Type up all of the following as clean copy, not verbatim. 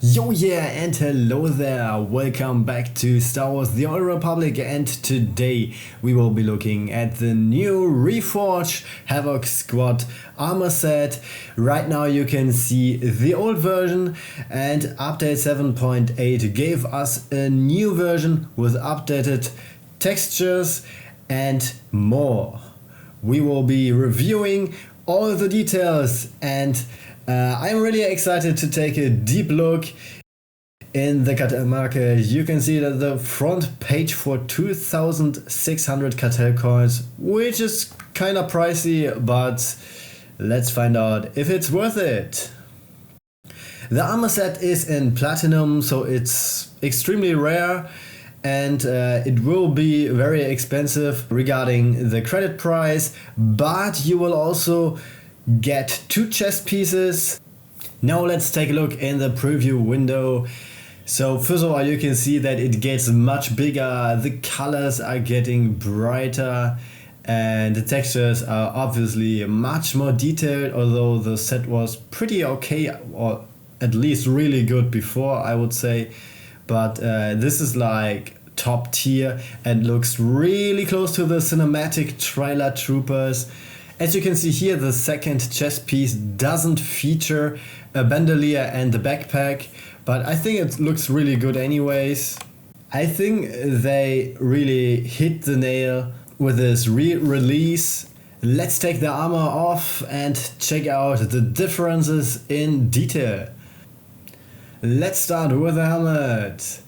Yo yeah, and hello there, welcome back to Star Wars The Old Republic, and today we will be looking at the new Reforged Havoc Squad armor set. Right now you can see the old version, and update 7.8 gave us a new version with updated textures and more. We will be reviewing all the details, and I'm really excited to take a deep look in the Cartel market. You can see that the front page for 2,600 Cartel coins, which is kinda pricey, but let's find out if it's worth it. The armor set is in platinum, so it's extremely rare, and it will be very expensive regarding the credit price, but you will also get 2 chest pieces. Now let's take a look in the preview window. So first of all, you can see that it gets much bigger, the colors are getting brighter, and the textures are obviously much more detailed, although the set was pretty okay, or at least really good before, I would say. But this is like top tier and looks really close to the cinematic trailer troopers. As you can see here, the second chest piece doesn't feature a bandolier and the backpack, but I think it looks really good anyways. I think they really hit the nail with this re-release. Let's take the armor off and check out the differences in detail. Let's start with the helmet.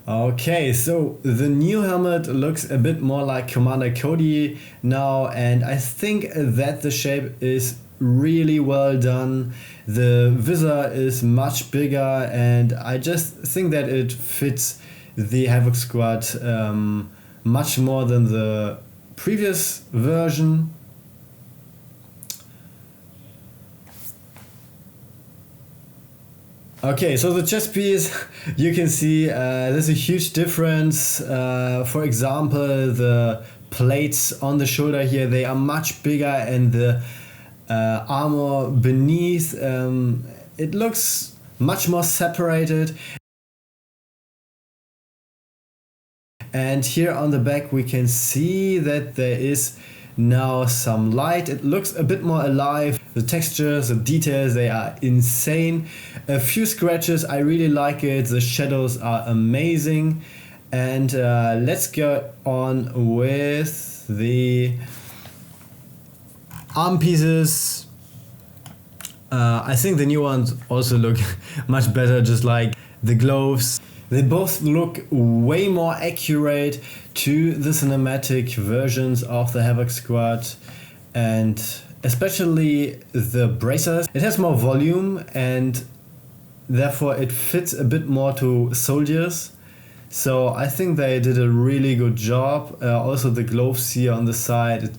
Okay, so the new helmet looks a bit more like Commander Cody now, and I think that the shape is really well done. The visor is much bigger, and I just think that it fits the Havoc Squad much more than the previous version. Okay, so the chest piece, you can see there's a huge difference. For example, the plates on the shoulder here, they are much bigger, and the armor beneath, it looks much more separated. And here on the back we can see that there is now some light. It looks a bit more alive. The textures, the details, they are insane. A few scratches, I really like it. The shadows are amazing. And let's go on with the arm pieces. I think the new ones also look much better, just like the gloves. They both look way more accurate to the cinematic versions of the Havoc Squad, and especially the bracers. It has more volume, and therefore it fits a bit more to soldiers. So I think they did a really good job. Also the gloves here on the side.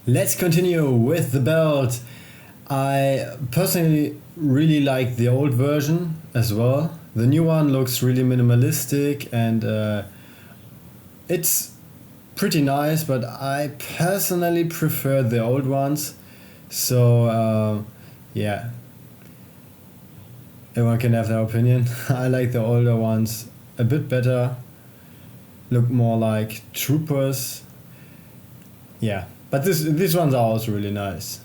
Let's continue with the belt. I personally really like the old version as well. The new one looks really minimalistic, and it's pretty nice, but I personally prefer the old ones. So yeah, everyone can have their opinion. I like the older ones a bit better, look more like troopers. Yeah, but these ones are also really nice.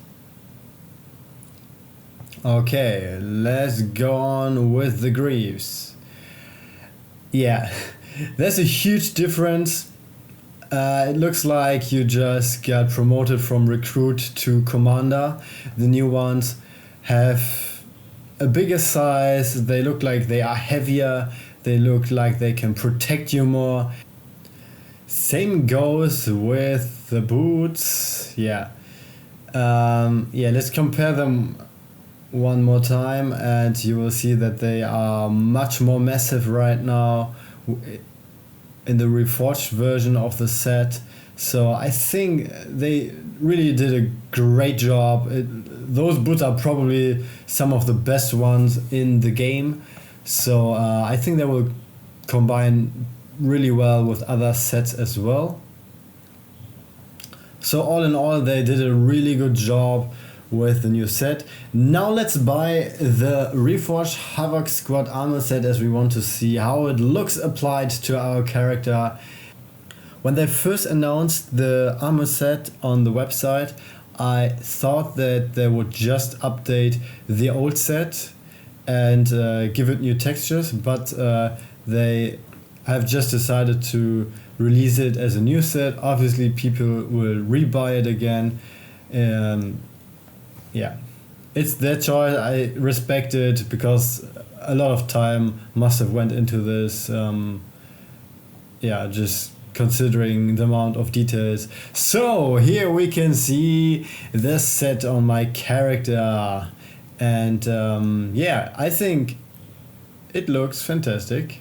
Okay, let's go on with the greaves. Yeah, there's a huge difference. It looks like you just got promoted from recruit to commander. The new ones have a bigger size. They look like they are heavier. They look like they can protect you more. Same goes with the boots. Yeah. Let's compare them one more time, and you will see that they are much more massive right now in the reforged version of the set. So I think they really did a great job. Those boots are probably some of the best ones in the game, so I think they will combine really well with other sets as well. So all in all, they did a really good job with the new set. Now let's buy the Reforged Havoc Squad armor set, as we want to see how it looks applied to our character. When they first announced the armor set on the website, I thought that they would just update the old set and give it new textures, but they have just decided to release it as a new set. Obviously people will rebuy it again. Yeah, it's their choice. I respect it because a lot of time must have went into this. Yeah, just considering the amount of details. So here we can see the set on my character, and yeah, I think it looks fantastic.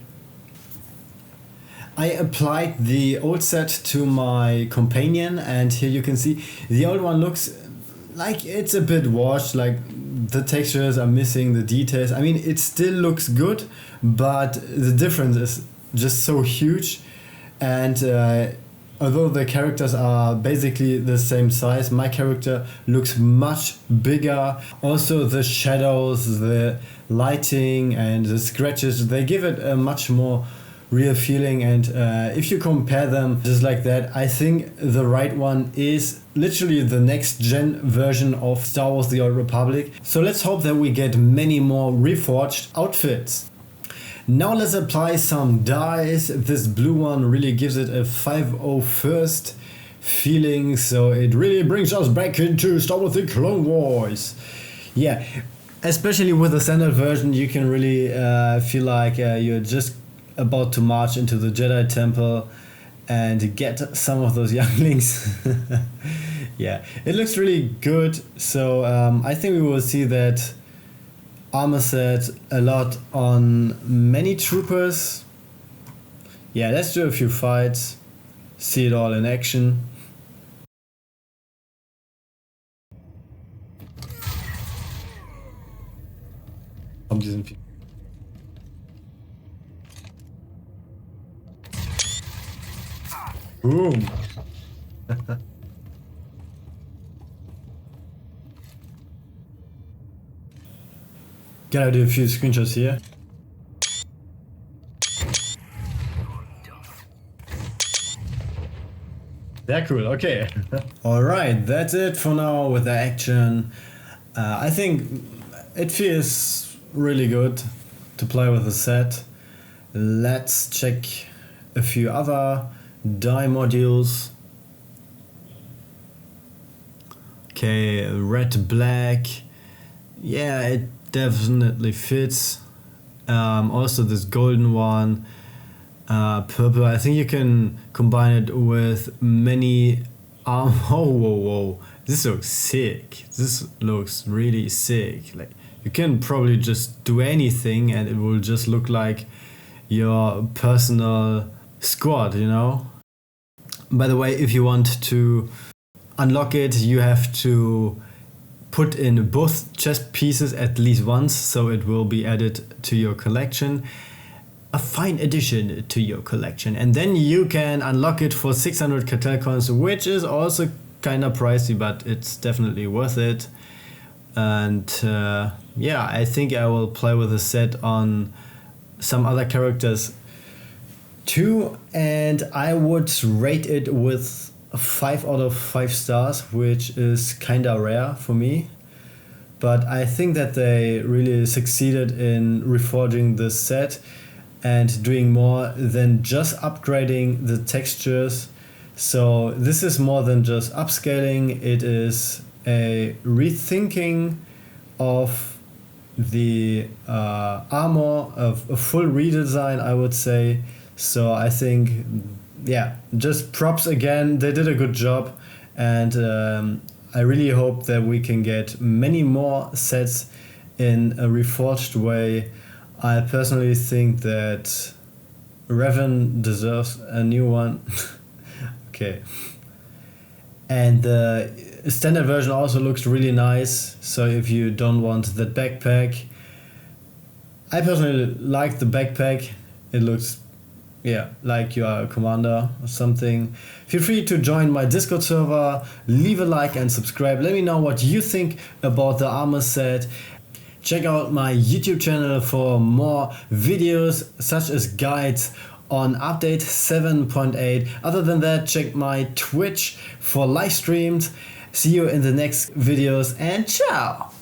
I applied the old set to my companion, and here you can see the old one looks like it's a bit washed, like the textures are missing, the details. I mean, it still looks good, but the difference is just so huge. And although the characters are basically the same size, my character looks much bigger. Also the shadows, the lighting and the scratches, they give it a much more real feeling. And if you compare them just like that, I think the right one is literally the next gen version of Star Wars The Old Republic. So let's hope that we get many more reforged outfits. Now let's apply some dyes. This blue one really gives it a 501st feeling, so it really brings us back into Star Wars The Clone Wars. Yeah, especially with the standard version, you can really feel like you're just about to march into the Jedi Temple and get some of those younglings. Yeah, it looks really good. So I think we will see that armor set a lot on many troopers. Yeah, let's do a few fights, see it all in action. Boom. Gotta do a few screenshots here. They're cool, okay. Alright, that's it for now with the action. I think it feels really good to play with the set. Let's check a few other dye modules. Okay, red, black. Yeah, it definitely fits. Also this golden one, purple. I think you can combine it with many whoa, this looks sick. This looks really sick. Like, you can probably just do anything and it will just look like your personal squad, you know. By the way, if you want to unlock it, you have to put in both chest pieces at least once, so it will be added to your collection. A fine addition to your collection. And then you can unlock it for 600 Cartel coins, which is also kind of pricey, but it's definitely worth it. And yeah, I think I will play with the set on some other characters too, and I would rate it with 5 out of 5 stars, which is kinda rare for me. But I think that they really succeeded in reforging the set and doing more than just upgrading the textures. So this is more than just upscaling, it is a rethinking of the armor, of a full redesign, I would say. So I think, yeah, just props again, they did a good job, and I really hope that we can get many more sets in a reforged way. I personally think that Revan deserves a new one. Okay. And the standard version also looks really nice, so if you don't want that backpack, I personally like the backpack. It looks yeah, like you are a commander or something, feel free to join my Discord server, leave a like and subscribe. Let me know what you think about the armor set. Check out my YouTube channel for more videos such as guides on update 7.8. Other than that, check my Twitch for live streams. See you in the next videos and ciao!